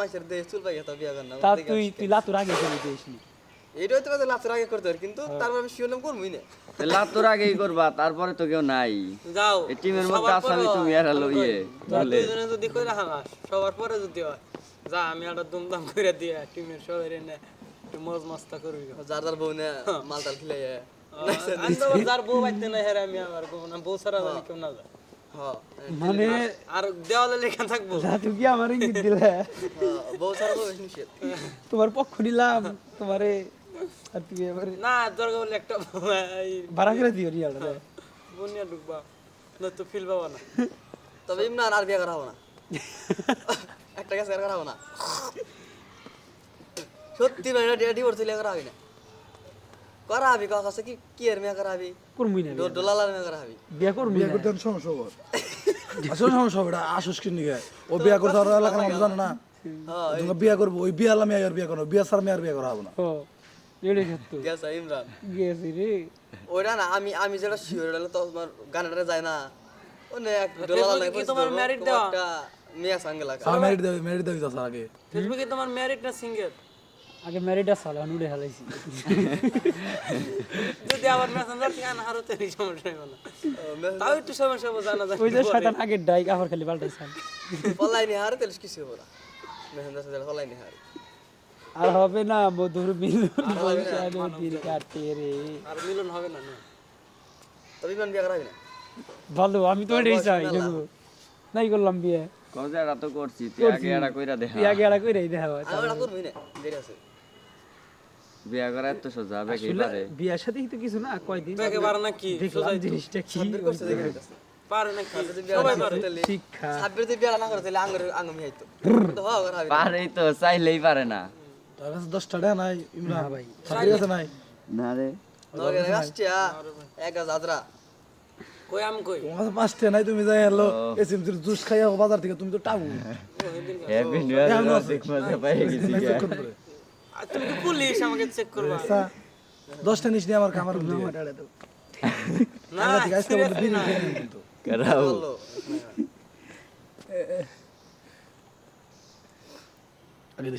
মাসের দেশ চুল পাই গেছে বিয়া করনা তা তুই লাতুর আগে করে দিসনি এইটাই তো কথা লাতের আগে করতে পারি কিন্তু তারপর আমি শিওরলাম করবই না লাতুর আগেই করবা তারপরে তো কেউ নাই যাও এই টিমের মধ্যে আসামি তুমি আর হলো ইয়ে বলে দুজনে যদি কইরা হামাস সবার পরে যদি হয় যা আমি একটা দুমদাম কইরা দিয়া টিমের সবাই এনে একটু মজ মস্তা করবি যার যার বউ না মালটাল খিলাই আমি তো যার বউ বাইতে না হেরে আমি আমার বউ ছাড়া জানি কেউ না যায় হ্যাঁ মানে আর দেওয়ালে লেখা থাকবো তুই কি আমার ইঙ্গিত দিলে বউ ছাড়া বউ বেশি নিষেধ তোমার পক্ষ নিলাম তোমারে আর তুই এবারে না দরকার হলে একটা ভাড়া করে দিও রিয়ালটা বনিয়া ঢুকবা না তো ফিল পাবা না তবে ইমরান আর বিয়া করা হবে না একটা কাছে আর করা হবে না সত্যি মানে ডিভোর্স হইলে করা হবে না করা হবি কাছে কি কি এর মেয়া করা হবি করবি না ডলালার মেয়া করা হবি বিয়া করবি বিয়ে না করতে সমস্যা হবে আসলে সমস্যা হবে এটা আসুস কি নিগে ও বিয়া করতে আর এলাকার মানুষ জানে না হ্যাঁ তুমি বিয়া করবো ওই বিয়া আলামে আর বিয়া করবো বিয়া সার মেয়ার বিয়া করা হবে না ও এড়ে সত্য গেছে ইমরান গেছি রে ওইটা না আমি যেটা শিওর হলে তো তোমার গানাটা যায় না ওনে এক ডলার লাগে কি তোমার married দেওয়া? একটা মেয়া সঙ্গে লাগা আর মেরিট দেবে তার আগে ফেসবুকে তোমার ম্যারিড না সিঙ্গেল আগে ম্যারিডা সালা নুড়ে হালাইছি যদি আবার মেসেঞ্জার থেকে আনা হারতে এই সমস্যা হবে না তাও একটু সমস্যা হবে জানা যায় ওই যে শয়তান আগে ডাইক আবার খালি পাল্টাইছাল পলাই নি হার তেল কিছু হবে না মেহেন্দার সাথে পলাই নি হার আর হবে না মধুর মিলন বংশানো তীর কাটে রে আর মিলন হবে না না তবে ইমরান বিয়া করা হবে না ভালো আমি তো এটাই চাই দেখো নাই করলাম বিয়ে কজেরা তো করছি তুই আগে এরা কইরা দেখা তুই আগে আড়া কইরাই দেখা হয় আমি ওটা করবই না দেরি আছে বিয়া করা এত সোজা হবে কি আসলে পারে বিয়ার সাথেই তো কিছু না কয়দিন ব্যাগে পারে না কি দেখলাম জিনিসটা কি করছে দেখে গেছে পারে না কি যদি বিয়া সবাই না পারে করে তাহলে শিক্ষা সাব্বির যদি বিয়া না করে তাহলে আঙ্গুর মিয়াইতো তো হওয়া করা হবে না পারেই তো চাইলেই পারে না তার কাছে 10 টাকা নাই ইমরান ভাই। সাথে কাছে নাই না রে নগরে আসছিয়া এক হাজার কই আম কই তোমার কাছে 5 টাকা নাই তুমি যাই হলো এসএমসির জুস খাইয়া বাজার থেকে তুমি তো টাবু হ্যাপি নিউ ইয়ার দেখ মজা পাই গেছি চেক করে পরে আর তুমি তো পুলিশ আমাকে চেক করবা আচ্ছা 10 টা নিস নি আমার কামার আমার আড়া দাও না আগে থেকে আজকে বন্ধ দিন কিন্তু করাও বললো আগে দিস